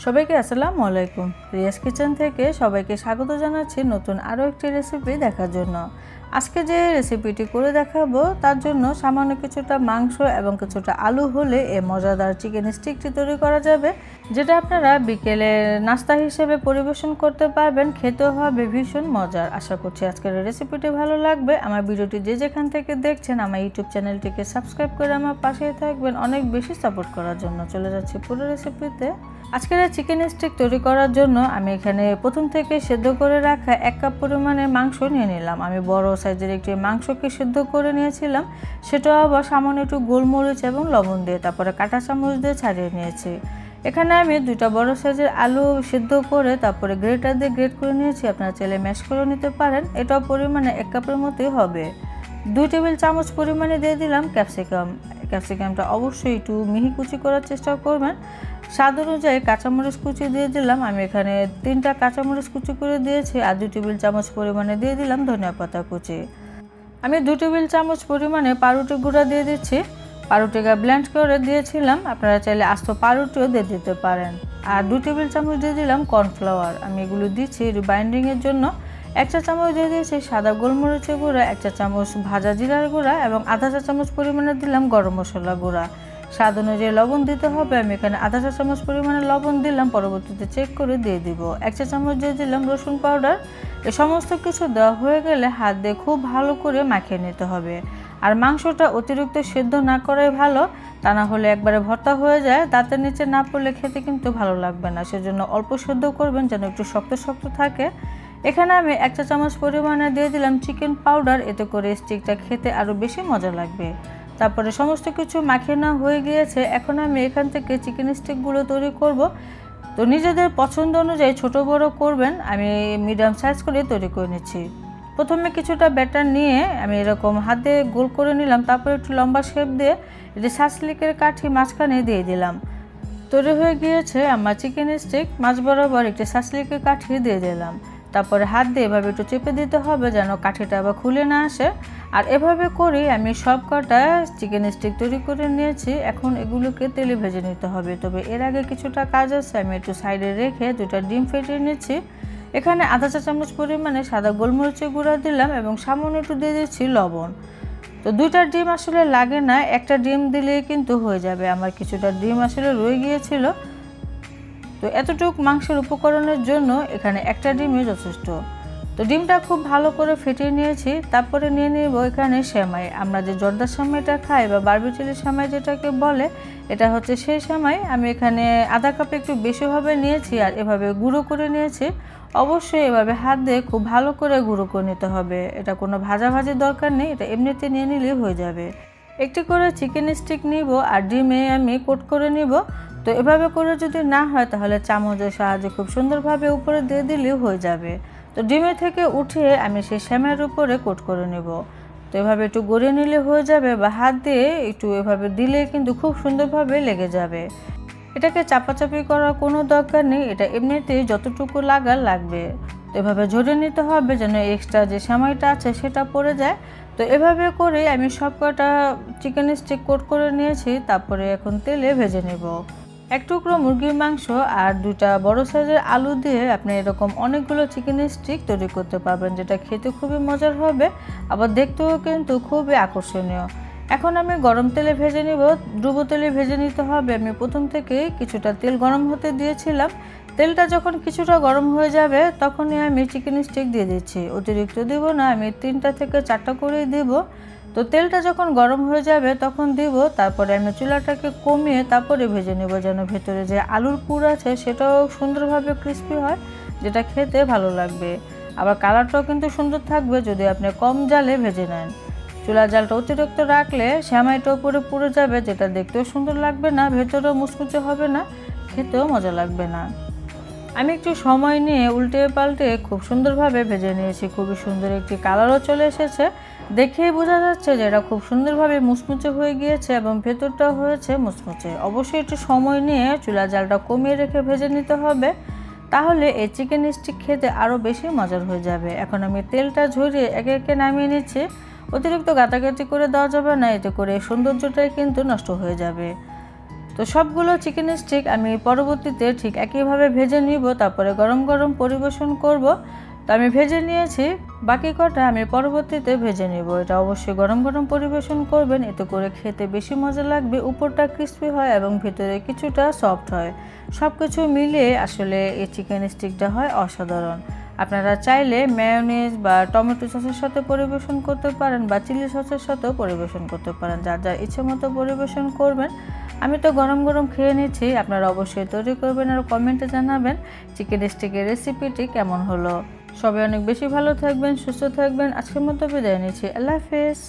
সবাইকে আসসালামু আলাইকুম। রিয়াজ কিচেন থেকে সবাইকে স্বাগত জানাচ্ছি নতুন আরও একটি রেসিপি দেখার জন্য। আজকে যে রেসিপিটি করে দেখাবো তার জন্য সামান্য কিছুটা মাংস এবং কিছুটা আলু হলে এই মজাদার চিকেন স্টিকটি তৈরি করা যাবে, যেটা আপনারা বিকেলে নাস্তা হিসেবে পরিবেশন করতে পারবেন। খেতেও হবে ভীষণ মজার। আশা করছি আজকের রেসিপিটি ভালো লাগবে। আমার ভিডিওটি যে যেখান থেকে দেখছেন আমার ইউটিউব চ্যানেলটিকে সাবস্ক্রাইব করে আমার পাশেই থাকবেন অনেক বেশি সাপোর্ট করার জন্য। চলে যাচ্ছি পুরো রেসিপিতে। আজকের চিকেন স্টিক তৈরি করার জন্য আমি এখানে প্রথম থেকে সেদ্ধ করে রাখা 1 কাপ পরিমাণে মাংস নিয়ে নিলাম। আমি বড় সাইজের একটি মাংসকে সেদ্ধ করে নিয়েছিলাম, সেটা আবার সামান্য একটু গোলমরিচ এবং লবণ দিয়ে তারপরে কাঁটা চামচ দিয়ে ছাড়িয়ে নিয়েছি। এখানে আমি 2টা বড় সাইজের আলু সেদ্ধ করে তারপরে গ্রেটার দিয়ে গ্রেট করে নিয়েছি। আপনারা চাইলে ম্যাশ করে নিতে পারেন। এটাও পরিমাণে 1 কাপের মতোই হবে। 2 টেবিল চামচ পরিমাণে দিয়ে দিলাম ক্যাপসিকামটা অবশ্যই একটু মিহি কুচি করার চেষ্টা করবেন। স্বাদ অনুযায়ী কাঁচামরিচ কুচি দিয়ে দিলাম। আমি এখানে 3টা কাঁচামরিচ কুচি করে দিয়েছি আর 2 টেবিল চামচ পরিমাণে দিয়ে দিলাম ধনিয়া পাতা কুচি। আমি 2 টেবিল চামচ পরিমাণে পাউরুটি গুঁড়া দিয়ে দিচ্ছি। পাউরুটিটা ব্লেন্ড করে দিয়েছিলাম, আপনারা চাইলে আস্ত পাউরুটিও দিয়ে দিতে পারেন। আর 2 টেবিল চামচ দিয়ে দিলাম কর্নফ্লাওয়ার। আমি এগুলো দিচ্ছি রিবাইন্ডিংয়ের জন্য। 1 চা চামচ দিয়ে দিয়েছি সাদা গোলমরিচের গুঁড়া, 1 চা চামচ ভাজা জিরার গুঁড়া এবং আধা চা চামচ পরিমাণে দিলাম গরম মশলা গুঁড়া। স্বাদ অনুযায়ী লবণ দিতে হবে। আমি এখানে আধা চা চামচ পরিমাণে লবণ দিলাম, পরবর্তীতে চেক করে দিয়ে দিব। 1 চা চামচ দিয়ে দিলাম রসুন পাউডার। এই সমস্ত কিছু দেওয়া হয়ে গেলে হাত দিয়ে খুব ভালো করে মাখিয়ে নিতে হবে। আর মাংসটা অতিরিক্ত সেদ্ধ না করাই ভালো, তা না হলে একবারে ভর্তা হয়ে যায়, দাঁতের নিচে না পড়লে খেতে কিন্তু ভালো লাগবে না। সেজন্য অল্প সেদ্ধ করবেন যেন একটু শক্ত শক্ত থাকে। এখানে আমি 1 চা চামচ পরিমাণে দিয়ে দিলাম চিকেন পাউডার, এতে করে স্টিকটা খেতে আরও বেশি মজা লাগবে। তারপরে সমস্ত কিছু মাখিয়ে নেওয়া হয়ে গিয়েছে। এখন আমি এখান থেকে চিকেন স্টিকগুলো তৈরি করব। তো নিজেদের পছন্দ অনুযায়ী ছোট বড় করবেন। আমি মিডিয়াম সাইজ করে তৈরি করে নিচ্ছি। প্রথমে কিছুটা ব্যাটার নিয়ে আমি এরকম হাত দিয়ে গোল করে নিলাম, তারপরে একটু লম্বা শেপ দিয়ে এটি সাসলিকের কাঠি মাঝখানে দিয়ে দিলাম। তৈরি হয়ে গিয়েছে আমার চিকেন স্টিক। মাছ বরাবর একটি সাসলিকের কাঠি দিয়ে দিলাম। তারপরে হাত দিয়ে এভাবে একটু চেপে দিতে হবে যেন কাঠিটা আবার খুলে না আসে। আর এভাবে করেই আমি সব কটা চিকেন স্টিক তৈরি করে নিয়েছি। এখন এগুলোকে তেলে ভেজে নিতে হবে। তবে এর আগে কিছুটা কাজ আছে, আমি একটু সাইডে রেখে 2টা ডিম ফেটিয়ে নিচ্ছি। এখানে আধা চা চামচ পরিমাণে সাদা গোলমরিচের গুঁড়া দিলাম এবং সামান্য একটু দিয়ে দিচ্ছি লবণ। তো 2টা ডিম আসলে লাগে না, একটা ডিম দিলেই কিন্তু হয়ে যাবে। আমার কিছুটা ডিম আসলে রয়ে গিয়েছিল। তো এতটুকু মাংসের উপকরণের জন্য এখানে একটা ডিমই যথেষ্ট। তো ডিমটা খুব ভালো করে ফেটিয়ে নিয়েছি। তারপরে নিয়ে নেব এখানে সেমাই। আমরা যে জর্দার সেমাইটা খাই বা বারবিকিউ সেমাই যেটাকে বলে, এটা হচ্ছে সেই সেমাই। আমি এখানে আধা কাপ একটু বেশিভাবে নিয়েছি আর এভাবে গুঁড়ো করে নিয়েছি। অবশ্যই এভাবে হাত দিয়ে খুব ভালো করে গুঁড়ো করে নিতে হবে। এটা কোনো ভাজাভাজির দরকার নেই, এটা এমনিতে নিয়ে নিলেই হয়ে যাবে। একটি করে চিকেন স্টিক নিব আর ডিমে আমি কোট করে নিব। তো এভাবে করে যদি না হয় তাহলে চামচের সাহায্যে খুব সুন্দরভাবে উপরে দিয়ে দিলেও হয়ে যাবে। তো ডিমে থেকে উঠিয়ে আমি সেই সেমাইয়ের উপরে কোট করে নেব। তো এভাবে একটু গড়িয়ে নিলে হয়ে যাবে, বা হাত দিয়ে একটু এভাবে দিলে কিন্তু খুব সুন্দরভাবে লেগে যাবে। এটাকে চাপাচাপি করার কোনো দরকার নেই, এটা এমনিতেই যতটুকু লাগবে। তো এভাবে ঝরিয়ে নিতে হবে যেন এক্সট্রা যে সেমাইটা আছে সেটা পড়ে যায়। তো এভাবে করে আমি সব কটা চিকেন স্টিক কোট করে নিয়েছি। তারপরে এখন তেলে ভেজে নেব। 1 টুকরো মুরগির মাংস আর 2টা বড় সাইজের আলু দিয়ে আপনি এরকম অনেকগুলো চিকেন স্টিক তৈরি করতে পারবেন, যেটা খেতে খুবই মজার হবে, আবার দেখতেও কিন্তু খুবই আকর্ষণীয়। এখন আমি গরম তেলে ভেজে নিব। ডুবো তেলে ভেজে নিতে হবে। আমি প্রথম থেকে কিছুটা তেল গরম হতে দিয়েছিলাম। তেলটা যখন কিছুটা গরম হয়ে যাবে তখনই আমি চিকেন স্টিক দিয়ে দিচ্ছি। অতিরিক্ত দিব না, আমি 3টা থেকে 4টা করেই দিব। তো তেলটা যখন গরম হয়ে যাবে তখন দিব। তারপরে আমি চুলাটাকে কমিয়ে তারপরে ভেজে নেব যেন ভেতরে যে আলুর পুর আছে সেটাও সুন্দরভাবে ক্রিস্পি হয়, যেটা খেতে ভালো লাগবে। আবার কালারটাও কিন্তু সুন্দর থাকবে যদি আপনি কম জালে ভেজে নেন। চুলার জালটা অতিরিক্ত রাখলে সেমাইটা উপরে পুড়ে যাবে, যেটা দেখতেও সুন্দর লাগবে না, ভেতরেও মুচমুচে হবে না, খেতেও মজা লাগবে না। আমি একটু সময় নিয়ে উল্টে পাল্টে খুব সুন্দরভাবে ভেজে নিয়েছি। খুবই সুন্দর একটি কালারও চলে এসেছে। দেখেই বোঝা যাচ্ছে যে এটা খুব সুন্দরভাবে মুচমুচে হয়ে গিয়েছে এবং ভেতরটাও হয়েছে মুচমুচে। অবশ্যই একটু সময় নিয়ে চুলার জালটা কমিয়ে রেখে ভেজে নিতে হবে, তাহলে এই চিকেন স্টিক খেতে আরও বেশি মজার হয়ে যাবে। এখন আমি তেলটা ঝরিয়ে একে একে নামিয়ে নিচ্ছি। অতিরিক্ত গাঁটাগাঁটি করে দেওয়া যাবে না, এতে করে সৌন্দর্যটাই কিন্তু নষ্ট হয়ে যাবে। তো সবগুলো চিকেন স্টিক আমি পরবর্তীতে ঠিক একইভাবে ভেজে নিব, তারপরে গরম গরম পরিবেশন করব। তো আমি ভেজে নিয়েছি, বাকি কটা আমি পরবর্তীতে ভেজে নিব। এটা অবশ্যই গরম গরম পরিবেশন করবেন, এতে করে খেতে বেশি মজা লাগবে। উপরটা ক্রিস্পি হয় এবং ভিতরে কিছুটা সফট হয়। সব কিছু মিলিয়ে আসলে এই চিকেন স্টিকটা হয় অসাধারণ। আপনারা চাইলে মেয়োনিজ বা টমেটো সসের সাথে পরিবেশন করতে পারেন বা চিলি সসের সাথেও পরিবেশন করতে পারেন, যার যার ইচ্ছে মতো পরিবেশন করবেন। আমি তো গরম গরম খেয়ে নিচ্ছি, আপনারা অবশ্যই তৈরি করবেন আর কমেন্টে জানাবেন চিকেন স্টিকের রেসিপিটি কেমন হলো। সবাই অনেক বেশি ভালো থাকবেন, সুস্থ থাকবেন। আজকের মতো বিদায় নিচ্ছি। আল্লাহ হাফেজ।